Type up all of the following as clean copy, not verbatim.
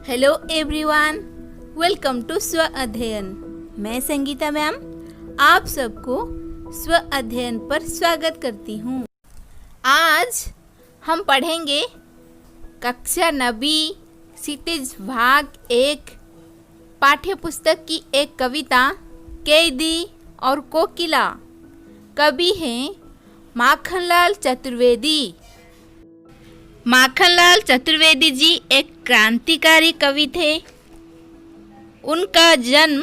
Hello everyone, welcome to स्व अध्ययन। मैं संगीता मैम आप सबको स्व अध्ययन पर स्वागत करती हूँ। आज हम पढ़ेंगे कक्षा 9 क्षितिज भाग 1 पाठ्य पुस्तक की एक कविता कैदी और कोकिला। कवि हैं माखनलाल चतुर्वेदी। माखनलाल चतुर्वेदी जी एक क्रांतिकारी कवि थे। उनका जन्म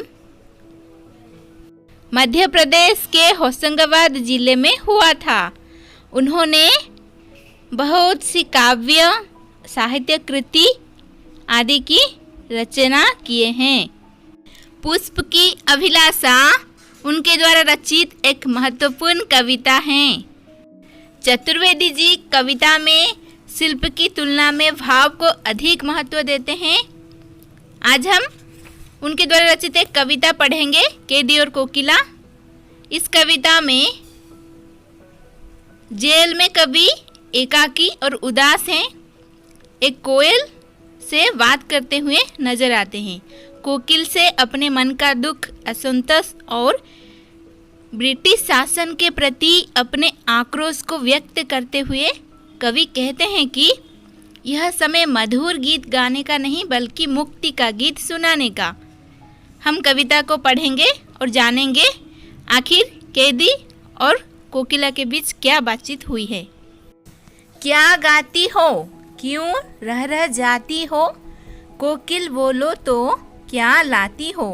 मध्य प्रदेश के होशंगाबाद जिले में हुआ था। उन्होंने बहुत सी काव्य, साहित्य कृति आदि की रचना किए हैं। पुष्प की अभिलाषा उनके द्वारा रचित एक महत्वपूर्ण कविता है। चतुर्वेदी जी कविता में शिल्प की तुलना में भाव को अधिक महत्व देते हैं। आज हम उनके द्वारा रचित एक कविता पढ़ेंगे, कैदी और कोकिला। इस कविता में जेल में कवि एकाकी और उदास हैं। एक कोयल से बात करते हुए नजर आते हैं। कोकिल से अपने मन का दुख, असंतोष और ब्रिटिश शासन के प्रति अपने आक्रोश को व्यक्त करते हुए कवि कहते हैं कि यह समय मधुर गीत गाने का नहीं बल्कि मुक्ति का गीत सुनाने का। हम कविता को पढ़ेंगे और जानेंगे आखिर कैदी और कोकिला के बीच क्या बातचीत हुई है। क्या गाती हो, क्यों रह रह जाती हो, कोकिल बोलो तो क्या लाती हो,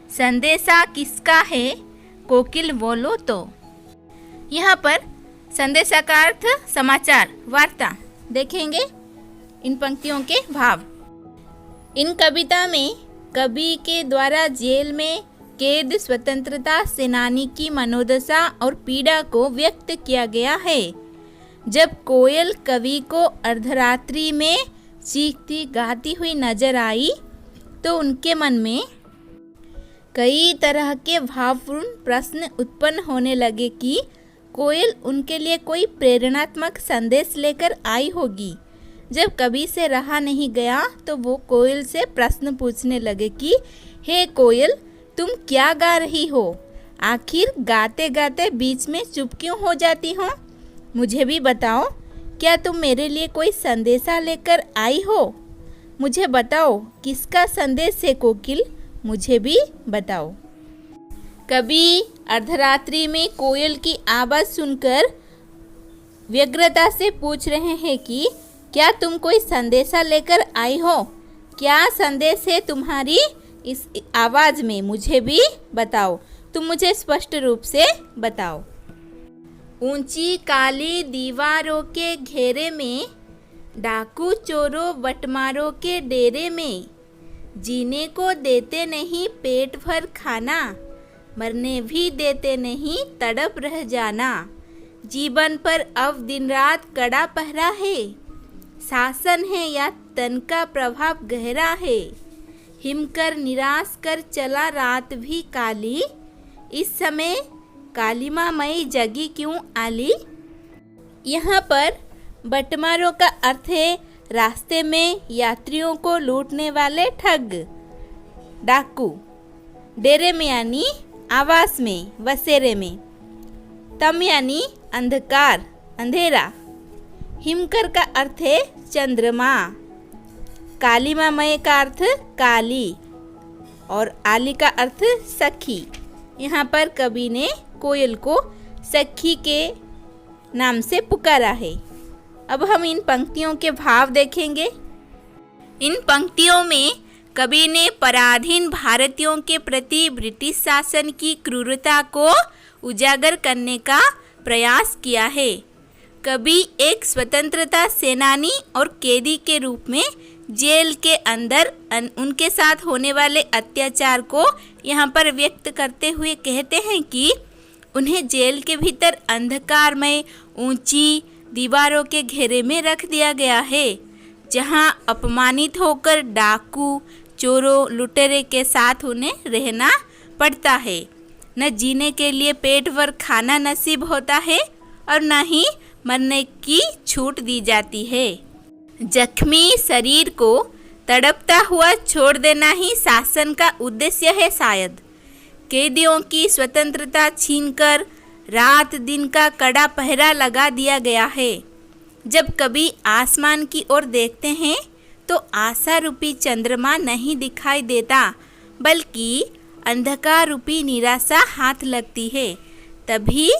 संदेशा किसका है, कोकिल बोलो तो। यहाँ पर संदेशा का अर्थ समाचार, वार्ता। देखेंगे इन पंक्तियों के भाव। इन कविता में कवि के द्वारा जेल में कैद स्वतंत्रता सेनानी की मनोदशा और पीड़ा को व्यक्त किया गया है। जब कोयल कवि को अर्धरात्रि में चीखती गाती हुई नजर आई तो उनके मन में कई तरह के भावपूर्ण प्रश्न उत्पन्न होने लगे कि कोयल उनके लिए कोई प्रेरणात्मक संदेश लेकर आई होगी। जब कवि से रहा नहीं गया तो वो कोयल से प्रश्न पूछने लगे कि हे कोयल, तुम क्या गा रही हो? आखिर गाते गाते बीच में चुप क्यों हो जाती हो? मुझे भी बताओ, क्या तुम मेरे लिए कोई संदेशा लेकर आई हो? मुझे बताओ, किसका संदेश है कोकिल? मुझे भी बताओ। कवि अर्धरात्रि में कोयल की आवाज़ सुनकर व्यग्रता से पूछ रहे हैं कि क्या तुम कोई संदेशा लेकर आई हो? क्या संदेश है तुम्हारी इस आवाज़ में? मुझे भी बताओ, तुम मुझे स्पष्ट रूप से बताओ। ऊंची काली दीवारों के घेरे में, डाकू चोरों बटमारों के डेरे में, जीने को देते नहीं पेट भर खाना, मरने भी देते नहीं तड़प रह जाना। जीवन पर अब दिन रात कड़ा पहरा है, शासन है या तन का प्रभाव गहरा है। हिमकर निराश कर चला रात भी काली, इस समय कालिमा मई जगी क्यों आली। यहाँ पर बटमारों का अर्थ है रास्ते में यात्रियों को लूटने वाले ठग। डाकू, डेरे में यानी आवास में, बसेरे में। तम यानी अंधकार, अंधेरा। हिमकर का अर्थ है चंद्रमा। कालिमामय का अर्थ काली और आली का अर्थ सखी। यहाँ पर कवि ने कोयल को सखी के नाम से पुकारा है। अब हम इन पंक्तियों के भाव देखेंगे। इन पंक्तियों में कवि ने पराधीन भारतीयों के प्रति ब्रिटिश शासन की क्रूरता को उजागर करने का प्रयास किया है। कवि एक स्वतंत्रता सेनानी और कैदी के रूप में जेल के अंदर उनके साथ होने वाले अत्याचार को यहाँ पर व्यक्त करते हुए कहते हैं कि उन्हें जेल के भीतर अंधकारमय ऊंची दीवारों के घेरे में रख दिया गया है, जहाँ अपमानित होकर डाकू चोरों लुटेरे के साथ उन्हें रहना पड़ता है। न जीने के लिए पेट भर खाना नसीब होता है और न ही मरने की छूट दी जाती है। जख्मी शरीर को तड़पता हुआ छोड़ देना ही शासन का उद्देश्य है शायद। कैदियों की स्वतंत्रता छीनकर रात दिन का कड़ा पहरा लगा दिया गया है। जब कभी आसमान की ओर देखते हैं तो आशा रूपी चंद्रमा नहीं दिखाई देता, बल्कि अंधकार रूपी निराशा हाथ लगती है। तभी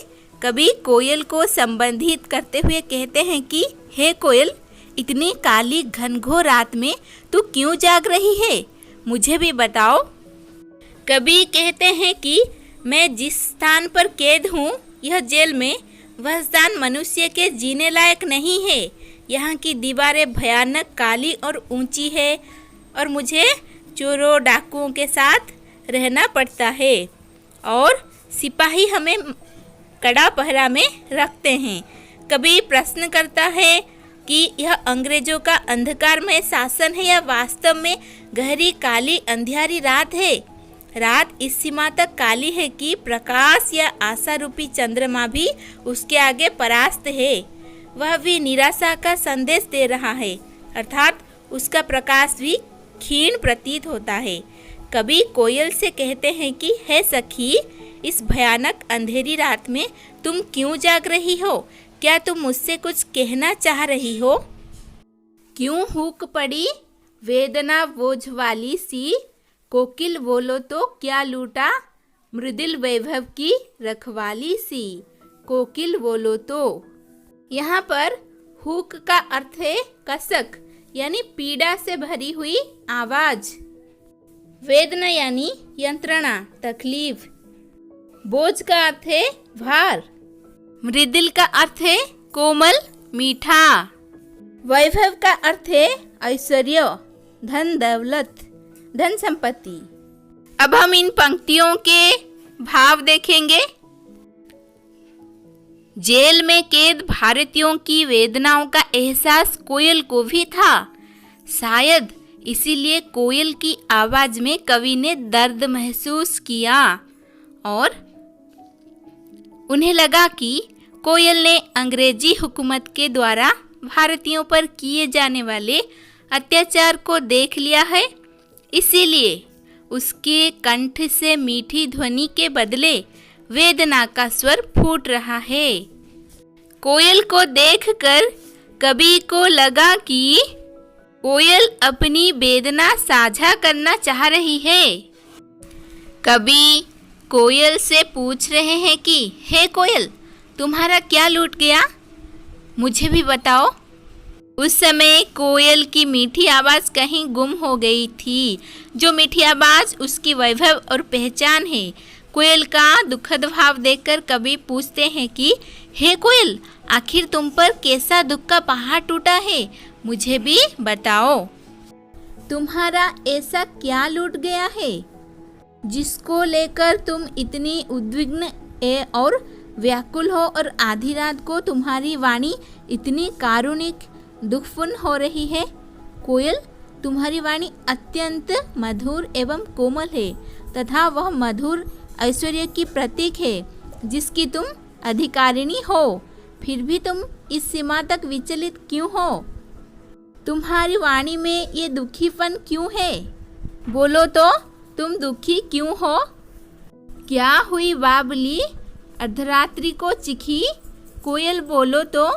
कभी कोयल को संबंधित करते हुए कहते हैं कि हे कोयल, इतनी काली घनघोर रात में तू क्यों जाग रही है, मुझे भी बताओ। कभी कहते हैं कि मैं जिस स्थान पर कैद हूँ, यह जेल में, वह स्थान मनुष्य के जीने लायक नहीं है। यहाँ की दीवारें भयानक काली और ऊंची है और मुझे चोरों डाकुओं के साथ रहना पड़ता है और सिपाही हमें कड़ा पहरा में रखते हैं। कभी प्रश्न करता है कि यह अंग्रेजों का अंधकारमय शासन है या वास्तव में गहरी काली अंधियारी रात है। रात इस सीमा तक काली है कि प्रकाश या आशा रूपी चंद्रमा भी उसके आगे परास्त है। वह भी निराशा का संदेश दे रहा है, अर्थात उसका प्रकाश भी क्षीण प्रतीत होता है। कभी कोयल से कहते हैं कि हे सखी, इस भयानक अंधेरी रात में तुम क्यों जाग रही हो? क्या तुम मुझसे कुछ कहना चाह रही हो? क्यों हुक पड़ी वेदना बोझ वाली सी, कोकिल बोलो तो क्या लूटा मृदुल वैभव की रखवाली सी, कोकिल बोलो तो। यहाँ पर हुक का अर्थ है कसक, यानी पीड़ा से भरी हुई आवाज। वेदना यानी यंत्रणा, तकलीफ। बोझ का अर्थ है भार। मृदुल का अर्थ है कोमल, मीठा। वैभव का अर्थ है ऐश्वर्य, धन दौलत, धन संपत्ति। अब हम इन पंक्तियों के भाव देखेंगे। जेल में कैद भारतीयों की वेदनाओं का एहसास कोयल को भी था। शायद इसीलिए कोयल की आवाज में कवि ने दर्द महसूस किया और उन्हें लगा कि कोयल ने अंग्रेजी हुकूमत के द्वारा भारतीयों पर किए जाने वाले अत्याचार को देख लिया है। इसीलिए उसके कंठ से मीठी ध्वनि के बदले वेदना का स्वर फूट रहा है। कोयल को देखकर कवि को लगा कि कोयल अपनी वेदना साझा करना चाह रही है। कवि कोयल से पूछ रहे हैं कि हे कोयल, तुम्हारा क्या लूट गया, मुझे भी बताओ। उस समय कोयल की मीठी आवाज़ कहीं गुम हो गई थी। जो मीठी आवाज़ उसकी वैभव और पहचान है। कोयल का दुखद भाव देखकर कवि पूछते हैं कि हे कोयल, आखिर तुम पर कैसा दुख का पहाड़ टूटा है, मुझे भी बताओ। तुम्हारा ऐसा क्या लूट गया है जिसको लेकर तुम इतनी उद्विग्न और व्याकुल हो और आधी रात को तुम्हारी वाणी इतनी कारुणिक दुखपूर्ण हो रही है। कोयल, तुम्हारी वाणी अत्यंत मधुर एवं कोमल है तथा वह मधुर ऐश्वर्य की प्रतीक है जिसकी तुम अधिकारिणी हो। फिर भी तुम इस सीमा तक विचलित क्यों हो? तुम्हारी वाणी में ये दुखीपन क्यों है? बोलो तो, तुम दुखी क्यों हो? क्या हुई बाबली, अर्धरात्रि को चिखी? कोयल बोलो तो,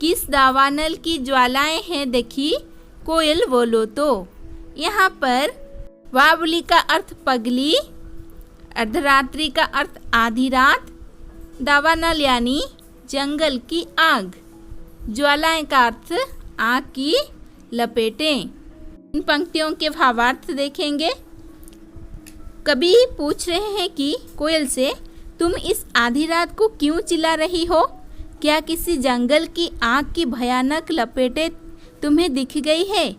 किस दावानल की ज्वालाएं हैं देखी? कोयल बोलो तो। यहाँ पर बाबली का अर्थ पगली, अर्धरात्रि का अर्थ आधी रात, दावानल यानी जंगल की आग, ज्वालाएं का अर्थ आग की लपेटें। इन पंक्तियों के भावार्थ देखेंगे। कवि पूछ रहे हैं कि कोयल से, तुम इस आधी रात को क्यों चिल्ला रही हो? क्या किसी जंगल की आग की भयानक लपेटें तुम्हें दिख गई है?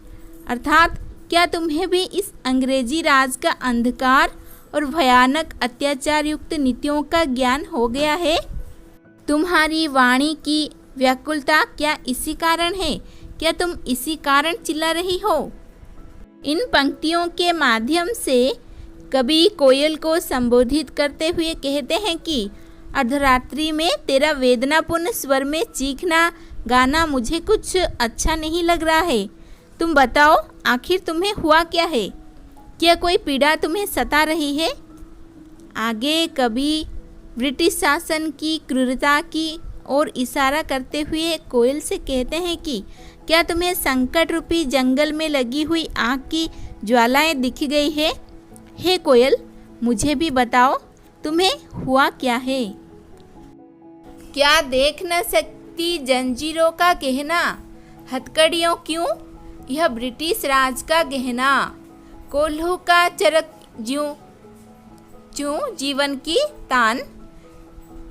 अर्थात क्या तुम्हें भी इस अंग्रेजी राज का अंधकार और भयानक अत्याचार युक्त नीतियों का ज्ञान हो गया है? तुम्हारी वाणी की व्याकुलता क्या इसी कारण है? क्या तुम इसी कारण चिल्ला रही हो? इन पंक्तियों के माध्यम से कवि कोयल को संबोधित करते हुए कहते हैं कि अर्धरात्रि में तेरा वेदनापूर्ण स्वर में चीखना गाना मुझे कुछ अच्छा नहीं लग रहा है। तुम बताओ, आखिर तुम्हें हुआ क्या है? क्या कोई पीड़ा तुम्हें सता रही है? आगे कभी ब्रिटिश शासन की क्रूरता की ओर इशारा करते हुए कोयल से कहते हैं कि क्या तुम्हें संकट रूपी जंगल में लगी हुई आग की ज्वालाएं दिख गई है? हे कोयल, मुझे भी बताओ, तुम्हें हुआ क्या है? क्या देख न सकती जंजीरों का कहना, हथकड़ियों क्यों यह ब्रिटिश राज का गहना, कोल्हू का चरक ज्यों चूं जीवन की तान,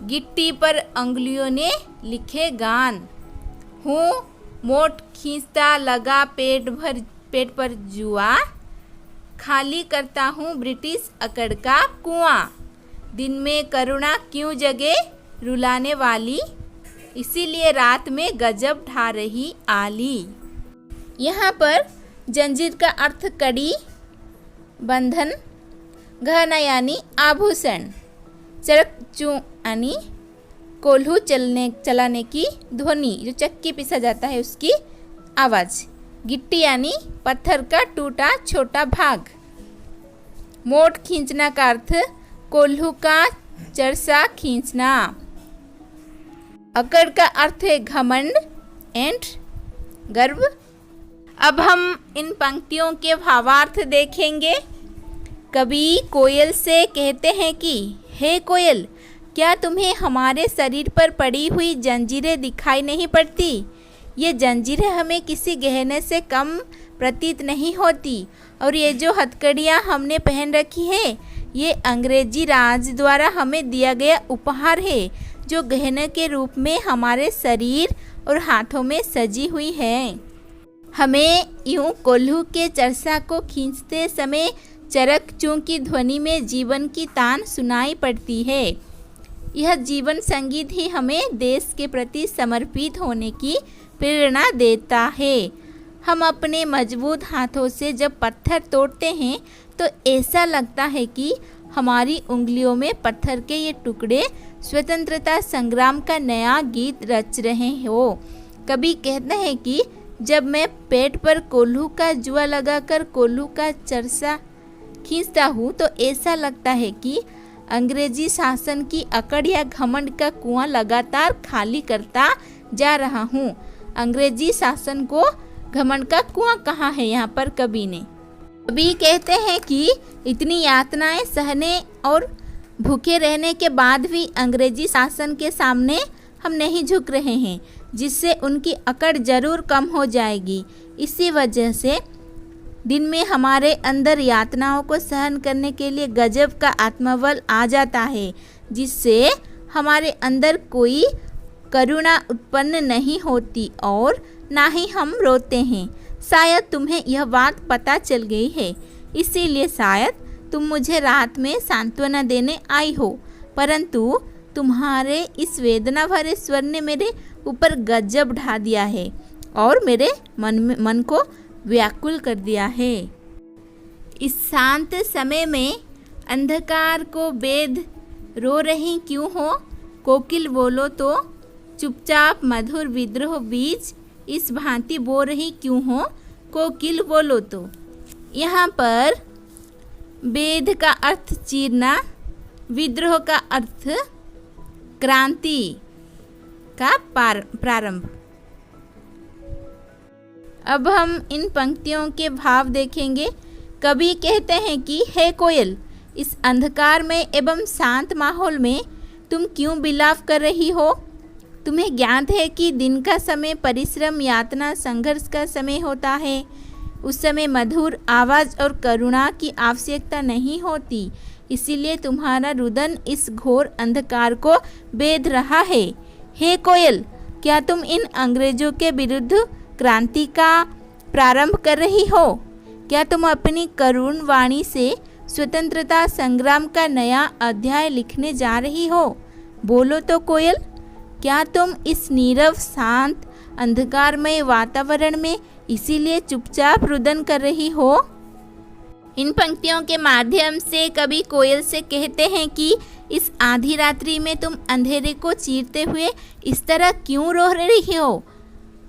गिट्टी पर अंगुलियों ने लिखे गान, हूँ मोट खींचता लगा पेट पर जुआ, खाली करता हूँ ब्रिटिश अकड़ का कुआं, दिन में करुणा क्यों जगे रुलाने वाली, इसीलिए रात में गजब ढा रही आली। यहाँ पर जंजीर का अर्थ कड़ी, बंधन, गहना यानी आभूषण, चरक चूं यानी कोल्हू चलाने की ध्वनि, जो चक्की पिसा जाता है उसकी आवाज़, गिट्टी यानी पत्थर का टूटा छोटा भाग, मोट खींचना का अर्थ कोल्हू का चरसा खींचना, अकड़ का अर्थ है घमंड एंड गर्व। अब हम इन पंक्तियों के भावार्थ देखेंगे। कवि कोयल से कहते हैं कि हे कोयल, क्या तुम्हें हमारे शरीर पर पड़ी हुई जंजीरें दिखाई नहीं पड़ती? ये जंजीरें हमें किसी गहने से कम प्रतीत नहीं होती, और ये जो हथकड़ियाँ हमने पहन रखी है, ये अंग्रेजी राज द्वारा हमें दिया गया उपहार है, जो गहने के रूप में हमारे शरीर और हाथों में सजी हुई है। हमें यूं कोल्हू के चरसा को खींचते समय चरक चूं की ध्वनि में जीवन की तान सुनाई पड़ती है। यह जीवन संगीत ही हमें देश के प्रति समर्पित होने की प्रेरणा देता है। हम अपने मजबूत हाथों से जब पत्थर तोड़ते हैं तो ऐसा लगता है कि हमारी उंगलियों में पत्थर के ये टुकड़े स्वतंत्रता संग्राम का नया गीत रच रहे हो। कभी कहते हैं कि जब मैं पेट पर कोल्हू का जुआ लगाकर कोल्हू का चरसा खींचता हूँ तो ऐसा लगता है कि अंग्रेजी शासन की अकड़ या घमंड का कुआं लगातार खाली करता जा रहा हूँ। अंग्रेजी शासन को घमंड का कुआं कहाँ है यहाँ पर कवि ने। कवि कहते हैं कि इतनी यातनाएं सहने और भूखे रहने के बाद भी अंग्रेजी शासन के सामने हम नहीं झुक रहे हैं, जिससे उनकी अकड़ जरूर कम हो जाएगी। इसी वजह से दिन में हमारे अंदर यातनाओं को सहन करने के लिए गजब का आत्मबल आ जाता है, जिससे हमारे अंदर कोई करुणा उत्पन्न नहीं होती और ना ही हम रोते हैं। शायद तुम्हें यह बात पता चल गई है, इसीलिए शायद तुम मुझे रात में सांत्वना देने आई हो, परंतु तुम्हारे इस वेदना भरे स्वर ने मेरे ऊपर गजब ढा दिया है और मेरे मन को व्याकुल कर दिया है। इस शांत समय में अंधकार को बेद रो रही क्यों हो? कोकिल बोलो तो चुपचाप मधुर विद्रोह बीज इस भांति बो रही क्यों हो? कोकिल बोलो तो। यहाँ पर बेद का अर्थ चीरना, विद्रोह का अर्थ क्रांति का प्रारंभ। अब हम इन पंक्तियों के भाव देखेंगे। कवि कहते हैं कि हे कोयल, इस अंधकार में एवं शांत माहौल में तुम क्यों बिलाप कर रही हो? तुम्हें ज्ञात है कि दिन का समय परिश्रम, यातना, संघर्ष का समय होता है। उस समय मधुर आवाज़ और करुणा की आवश्यकता नहीं होती, इसीलिए तुम्हारा रुदन इस घोर अंधकार को बेध रहा है। हे कोयल, क्या तुम इन अंग्रेजों के विरुद्ध क्रांति का प्रारंभ कर रही हो? क्या तुम अपनी करुण वाणी से स्वतंत्रता संग्राम का नया अध्याय लिखने जा रही हो? बोलो तो कोयल, क्या तुम इस नीरव शांत अंधकारमय वातावरण में इसीलिए चुपचाप रुदन कर रही हो? इन पंक्तियों के माध्यम से कवि कोयल से कहते हैं कि इस आधी रात्रि में तुम अंधेरे को चीरते हुए इस तरह क्यों रो रही हो?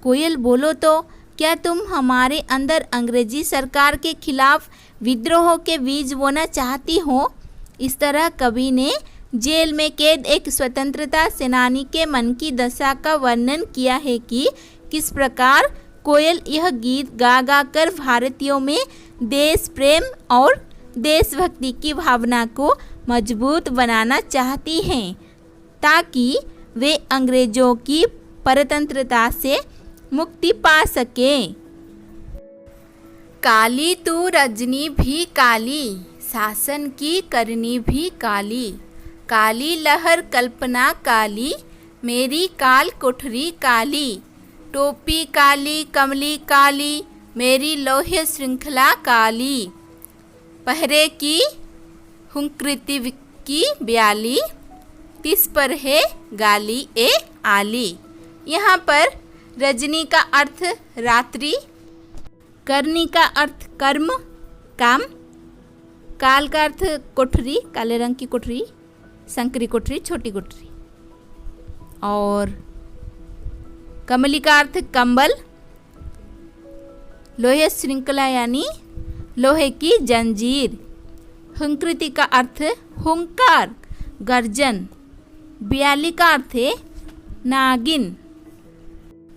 कोयल बोलो तो, क्या तुम हमारे अंदर अंग्रेजी सरकार के खिलाफ विद्रोह के बीज बोना चाहती हो? इस तरह कवि ने जेल में कैद एक स्वतंत्रता सेनानी के मन की दशा का वर्णन किया है कि किस प्रकार कोयल यह गीत गा गा कर भारतीयों में देश प्रेम और देशभक्ति की भावना को मजबूत बनाना चाहती हैं ताकि वे अंग्रेजों की परतंत्रता से मुक्ति पा सकें। काली तू रजनी भी काली, शासन की करनी भी काली, काली लहर कल्पना काली, मेरी काल कोठरी काली, टोपी काली कमली काली, मेरी लोहे श्रृंखला काली, पहरे की हुंकृति की ब्याली, तिस पर है गाली ए आली। यहाँ पर रजनी का अर्थ रात्रि, करनी का अर्थ कर्म काम, काल का अर्थ कोठरी काले रंग की कोठरी, संकरी कोठरी छोटी कोठरी, और कमली का अर्थ कंबल, लोहे श्रृंखला यानी लोहे की जंजीर, हुंकृति का अर्थ हुंकार गर्जन, ब्याली का अर्थ है नागिन,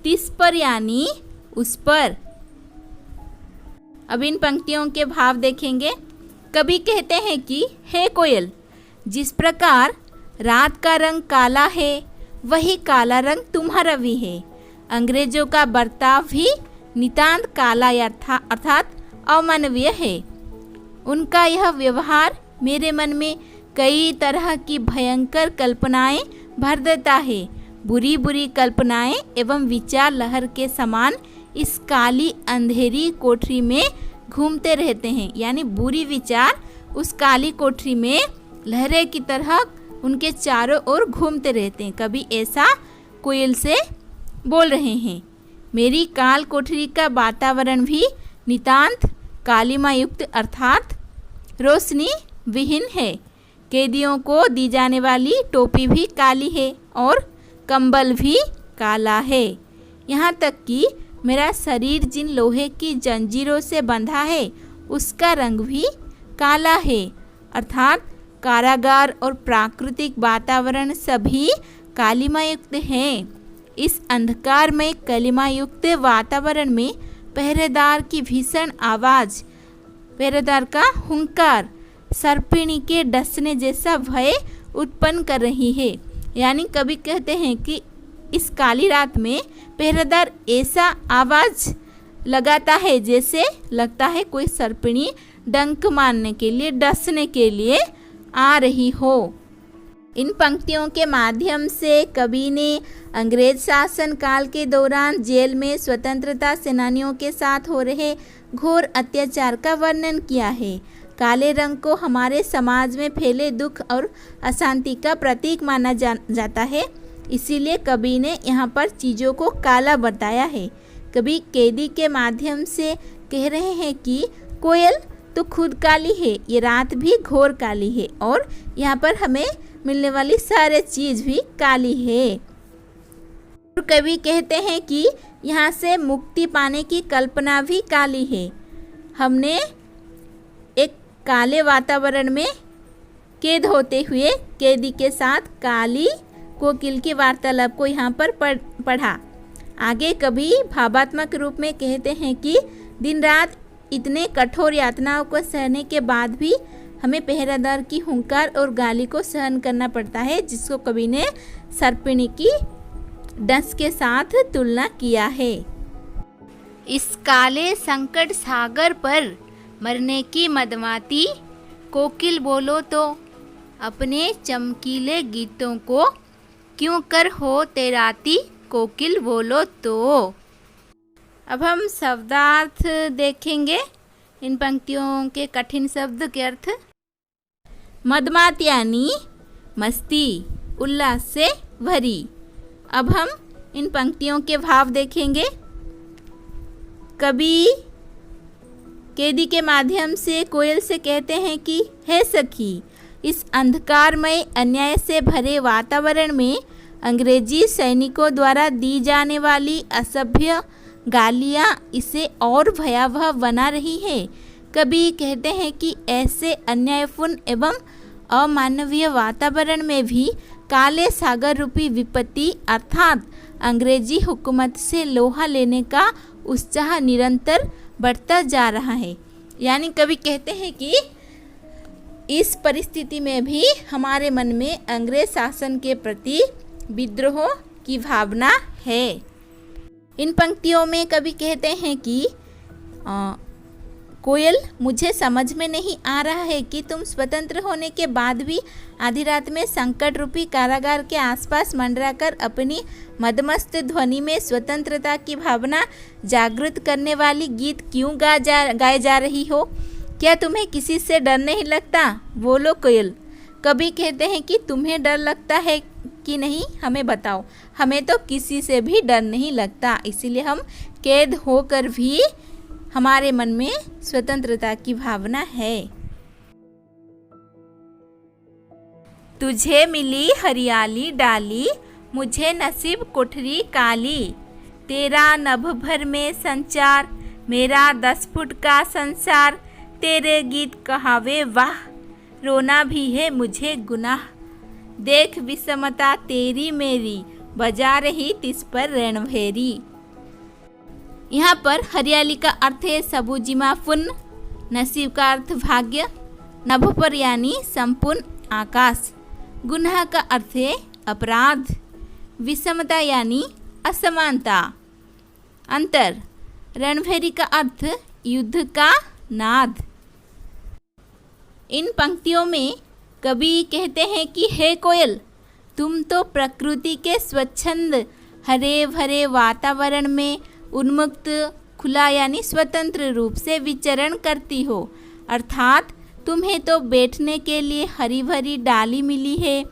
तिस पर यानी उस पर। अब इन पंक्तियों के भाव देखेंगे। कवि कहते हैं कि हे कोयल, जिस प्रकार रात का रंग काला है वही काला रंग तुम्हारा भी है। अंग्रेजों का बर्ताव भी नितांत काला अर्थात अमानवीय है। उनका यह व्यवहार मेरे मन में कई तरह की भयंकर कल्पनाएं भर देता है। बुरी बुरी कल्पनाएं एवं विचार लहर के समान इस काली अंधेरी कोठरी में घूमते रहते हैं, यानी बुरी विचार उस काली कोठरी में लहरें की तरह उनके चारों ओर घूमते रहते हैं। कभी ऐसा कोयल से बोल रहे हैं। मेरी काल कोठरी का वातावरण भी नितांत कालिमा युक्त अर्थात रोशनी विहीन है। कैदियों को दी जाने वाली टोपी भी काली है और कंबल भी काला है। यहाँ तक कि मेरा शरीर जिन लोहे की जंजीरों से बंधा है उसका रंग भी काला है, अर्थात कारागार और प्राकृतिक वातावरण सभी कालिमा युक्त हैं। इस अंधकार में कालिमा युक्त वातावरण में पहरेदार की भीषण आवाज़, पहरेदार का हुंकार सर्पिणी के डसने जैसा भय उत्पन्न कर रही है। यानी कवि कहते हैं कि इस काली रात में पहरेदार ऐसा आवाज़ लगाता है जैसे लगता है कोई सर्पिणी डंक मारने के लिए, डसने के लिए आ रही हो। इन पंक्तियों के माध्यम से कवि ने अंग्रेज शासन काल के दौरान जेल में स्वतंत्रता सेनानियों के साथ हो रहे घोर अत्याचार का वर्णन किया है। काले रंग को हमारे समाज में फैले दुख और अशांति का प्रतीक माना जाता है, इसीलिए कवि ने यहाँ पर चीज़ों को काला बताया है। कवि कैदी के माध्यम से कह रहे हैं कि कोयल तो खुद काली है, ये रात भी घोर काली है और यहाँ पर हमें मिलने वाली सारे चीज़ भी काली है। और कवि कहते हैं कि यहाँ से मुक्ति पाने की कल्पना भी काली है। हमने एक काले वातावरण में कैद होते हुए कैदी के साथ काली कोकिल की वार्तालाप को यहाँ पर पढ़ा। आगे कवि भावात्मक रूप में कहते हैं कि दिन रात इतने कठोर यातनाओं को सहने के बाद भी हमें पहरेदार की हुंकार और गाली को सहन करना पड़ता है, जिसको कवि ने सर्पिणी की डंस के साथ तुलना किया है। इस काले संकट सागर पर मरने की मदमाती कोकिल बोलो तो, अपने चमकीले गीतों को क्यों कर हो तेराती कोकिल बोलो तो। अब हम शब्दार्थ देखेंगे, इन पंक्तियों के कठिन शब्द के अर्थ। मदमात यानी मस्ती, उल्लास से भरी। अब हम इन पंक्तियों के भाव देखेंगे। कवि कैदी के माध्यम से कोयल से कहते हैं कि हे सखी, इस अंधकारमय अन्याय से भरे वातावरण में अंग्रेजी सैनिकों द्वारा दी जाने वाली असभ्य गालियाँ इसे और भयावह बना रही है। कभी कहते हैं कि ऐसे अन्यायपूर्ण एवं अमानवीय वातावरण में भी काले सागर रूपी विपत्ति अर्थात अंग्रेजी हुकूमत से लोहा लेने का उत्साह निरंतर बढ़ता जा रहा है। यानी कभी कहते हैं कि इस परिस्थिति में भी हमारे मन में अंग्रेज शासन के प्रति विद्रोह की भावना है। इन पंक्तियों में कवि कहते हैं कि कोयल, मुझे समझ में नहीं आ रहा है कि तुम स्वतंत्र होने के बाद भी आधी रात में संकट रूपी कारागार के आसपास मंडराकर अपनी मदमस्त ध्वनि में स्वतंत्रता की भावना जागृत करने वाली गीत क्यों गाए जा रही हो। क्या तुम्हें किसी से डर नहीं लगता? बोलो कोयल। कभी कहते हैं कि तुम्हें डर लगता है कि नहीं, हमें बताओ। हमें तो किसी से भी डर नहीं लगता, इसीलिए हम कैद होकर भी हमारे मन में स्वतंत्रता की भावना है। तुझे मिली हरियाली डाली, मुझे नसीब कोठरी काली। तेरा नभ भर में संचार, मेरा 10 फुट का संसार। तेरे गीत कहावे वाह, रोना भी है मुझे गुनाह। देख विषमता तेरी मेरी, बजा रही तिस पर रणभेरी। यहाँ पर हरियाली का अर्थ है सबूजिमा पुण्य, नसीब का अर्थ भाग्य, नभ पर यानी संपूर्ण आकाश, गुनाह का अर्थ है अपराध, विषमता यानी असमानता, अंतर, रणभेरी का अर्थ युद्ध का नाद। इन पंक्तियों में कवि कहते हैं कि हे कोयल, तुम तो प्रकृति के स्वच्छंद हरे भरे वातावरण में उन्मुक्त, खुला यानी स्वतंत्र रूप से विचरण करती हो। अर्थात तुम्हें तो बैठने के लिए हरी भरी डाली मिली है,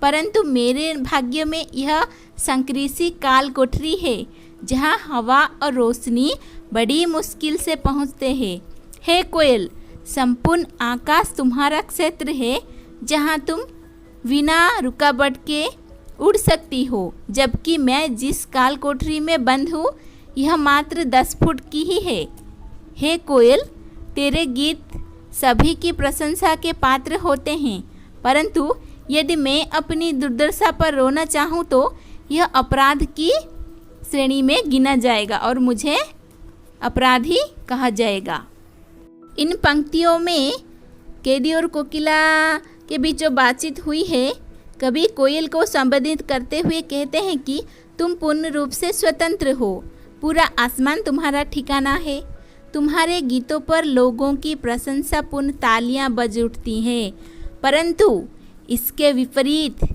परंतु मेरे भाग्य में यह संक्रीसी काल कोठरी है जहाँ हवा और रोशनी बड़ी मुश्किल से पहुँचते हैं। हे कोयल, संपूर्ण आकाश तुम्हारा क्षेत्र है जहाँ तुम बिना रुकावट के उड़ सकती हो, जबकि मैं जिस काल कोठरी में बंद हूँ यह मात्र 10 फुट की ही है। हे कोयल, तेरे गीत सभी की प्रशंसा के पात्र होते हैं, परंतु यदि मैं अपनी दुर्दशा पर रोना चाहूँ तो यह अपराध की श्रेणी में गिना जाएगा और मुझे अपराधी कहा जाएगा। इन पंक्तियों में कैदी और कोकिला के बीच जो बातचीत हुई है, कवि कोयल को संबोधित करते हुए कहते हैं कि तुम पूर्ण रूप से स्वतंत्र हो, पूरा आसमान तुम्हारा ठिकाना है, तुम्हारे गीतों पर लोगों की प्रशंसापूर्ण तालियां बज उठती हैं, परंतु इसके विपरीत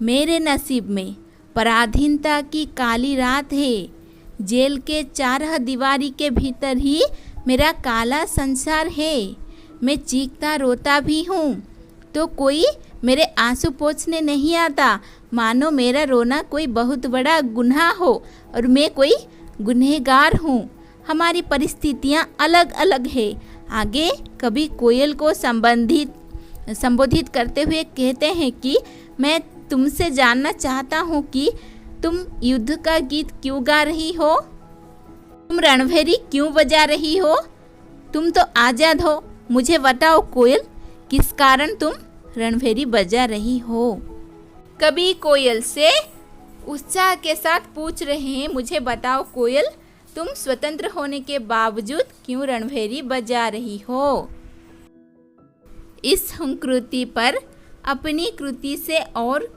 मेरे नसीब में पराधीनता की काली रात है। जेल के 4 दीवारी के भीतर ही मेरा काला संसार है। मैं चीखता रोता भी हूँ तो कोई मेरे आंसू पोंछने नहीं आता, मानो मेरा रोना कोई बहुत बड़ा गुनाह हो और मैं कोई गुनहगार हूँ। हमारी परिस्थितियाँ अलग अलग है। आगे कभी कोयल को संबोधित करते हुए कहते हैं कि मैं तुमसे जानना चाहता हूँ कि तुम युद्ध का गीत क्यों गा रही हो, तुम रणभेरी क्यों बजा रही हो, तुम तो आज़ाद हो। मुझे बताओ कोयल, किस कारण तुम रणभेरी बजा रही हो। कभी कोयल से उत्साह के साथ पूछ रहे हैं, मुझे बताओ कोयल, तुम स्वतंत्र होने के बावजूद क्यों रणभेरी बजा रही हो। इस हुंकृति पर अपनी कृति से और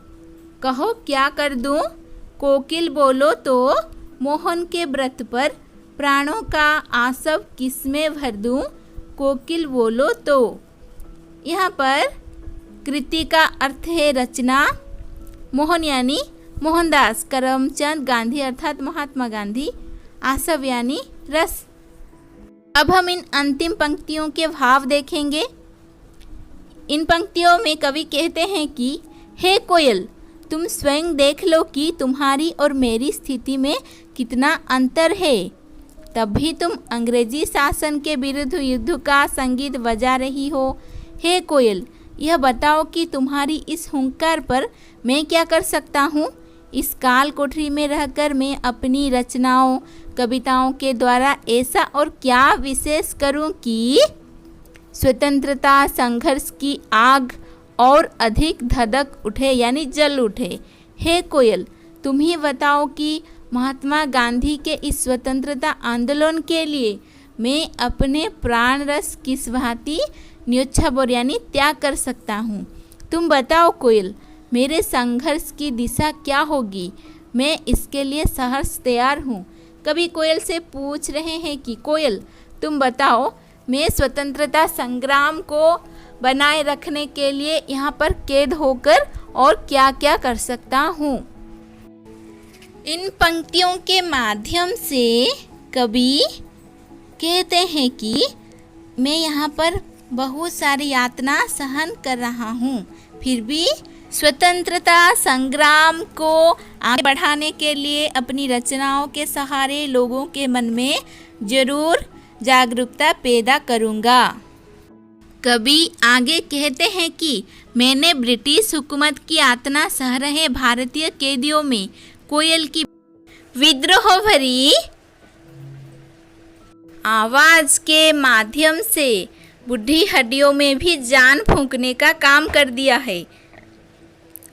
कहो क्या कर दूं। कोकिल बोलो तो मोहन के व्रत पर प्राणों का आसव किसमें भर दूं। कोकिल बोलो तो। यहाँ पर कृति का अर्थ है रचना। मोहन यानी मोहनदास करमचंद गांधी अर्थात महात्मा गांधी। आसव यानी रस। अब हम इन अंतिम पंक्तियों के भाव देखेंगे। इन पंक्तियों में कवि कहते हैं कि हे कोयल, तुम स्वयं देख लो कि तुम्हारी और मेरी स्थिति में कितना अंतर है। तब भी तुम अंग्रेजी शासन के विरुद्ध युद्ध का संगीत बजा रही हो। हे कोयल, यह बताओ कि तुम्हारी इस हुंकार पर मैं क्या कर सकता हूँ। इस काल कोठरी में रहकर मैं अपनी रचनाओं, कविताओं के द्वारा ऐसा और क्या विशेष करूं कि स्वतंत्रता संघर्ष की आग और अधिक धधक उठे यानी जल उठे। हे कोयल, तुम ही बताओ कि महात्मा गांधी के इस स्वतंत्रता आंदोलन के लिए मैं अपने प्राण रस किस भांति न्योछावर यानी त्याग कर सकता हूँ। तुम बताओ कोयल, मेरे संघर्ष की दिशा क्या होगी। मैं इसके लिए सहर्ष तैयार हूँ। कवि कोयल से पूछ रहे हैं कि कोयल, तुम बताओ, मैं स्वतंत्रता संग्राम को बनाए रखने के लिए यहाँ पर कैद होकर और क्या क्या कर सकता हूँ। इन पंक्तियों के माध्यम से कवि कहते हैं कि मैं यहाँ पर बहुत सारी यातना सहन कर रहा हूँ, फिर भी स्वतंत्रता संग्राम को आगे बढ़ाने के लिए अपनी रचनाओं के सहारे लोगों के मन में जरूर जागरूकता पैदा करूँगा। कवि आगे कहते हैं कि मैंने ब्रिटिश हुकूमत की यातना सह रहे भारतीय कैदियों में कोयल की विद्रोह भरी आवाज के माध्यम से बुढ़ी हड्डियों में भी जान फूंकने का काम कर दिया है,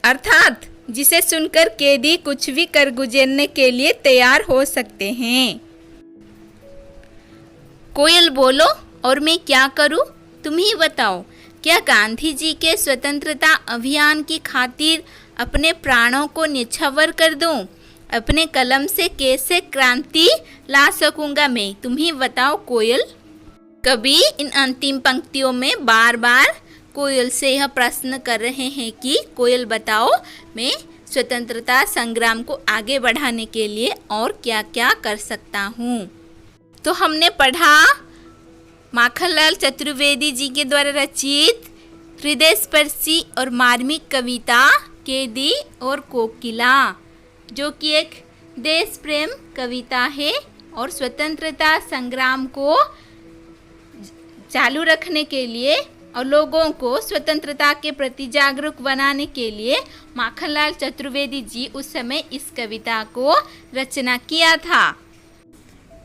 अर्थात जिसे सुनकर कैदी कुछ भी कर गुजरने के लिए तैयार हो सकते हैं। कोयल बोलो, और मैं क्या करूं? तुम ही बताओ। क्या गांधी जी के स्वतंत्रता अभियान की खातिर अपने प्राणों को न्यौछावर कर दूं? अपने कलम से कैसे क्रांति ला सकूंगा मैं? तुम ही बताओ कोयल। कवि इन अंतिम पंक्तियों में बार बार कोयल से यह प्रश्न कर रहे हैं कि कोयल बताओ, मैं स्वतंत्रता संग्राम को आगे बढ़ाने के लिए और क्या क्या कर सकता हूँ। तो हमने पढ़ा माखनलाल चतुर्वेदी जी के द्वारा रचित हृदय स्पर्शी और मार्मिक कविता कैदी और कोकिला, जो कि एक देश प्रेम कविता है और स्वतंत्रता संग्राम को चालू रखने के लिए और लोगों को स्वतंत्रता के प्रति जागरूक बनाने के लिए माखनलाल चतुर्वेदी जी उस समय इस कविता को रचना किया था।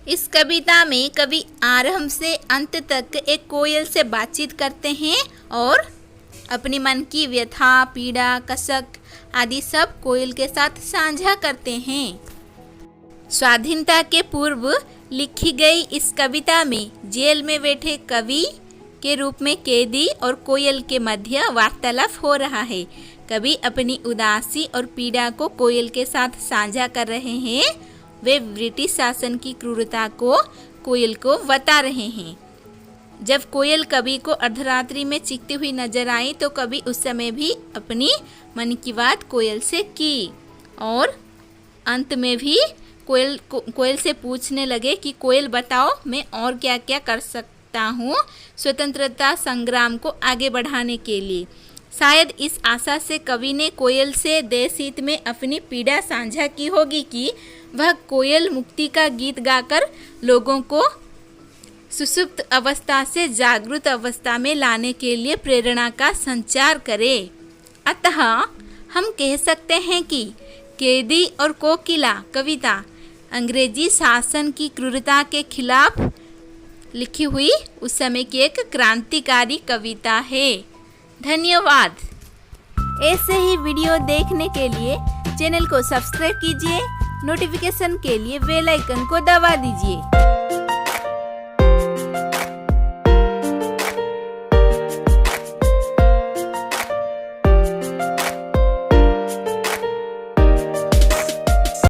इस कविता में कवि आरंभ से अंत तक एक कोयल से बातचीत करते हैं और अपनी मन की व्यथा, पीड़ा, कसक आदि सब कोयल के साथ साझा करते हैं। स्वाधीनता के पूर्व लिखी गई इस कविता में जेल में बैठे कवि के रूप में कैदी और कोयल के मध्य वार्तालाप हो रहा है। कवि अपनी उदासी और पीड़ा को कोयल के साथ साझा कर रहे हैं। वे ब्रिटिश शासन की क्रूरता को कोयल को बता रहे हैं। जब कोयल कवि को अर्धरात्रि में चीखती हुई नजर आई तो कवि उस समय भी अपनी मन की बात कोयल से की और अंत में भी कोयल से पूछने लगे कि कोयल बताओ, मैं और क्या क्या कर सकता हूँ स्वतंत्रता संग्राम को आगे बढ़ाने के लिए। शायद इस आशा से कवि ने कोयल से देश हित में अपनी पीड़ा साझा की होगी कि वह कोयल मुक्ति का गीत गाकर लोगों को सुसुप्त अवस्था से जागृत अवस्था में लाने के लिए प्रेरणा का संचार करे। अतः हम कह सकते हैं कि कैदी और कोकिला कविता अंग्रेजी शासन की क्रूरता के खिलाफ लिखी हुई उस समय की एक क्रांतिकारी कविता है। धन्यवाद। ऐसे ही वीडियो देखने के लिए चैनल को सब्सक्राइब कीजिए, नोटिफिकेशन के लिए बेल आइकन को दबा दीजिए।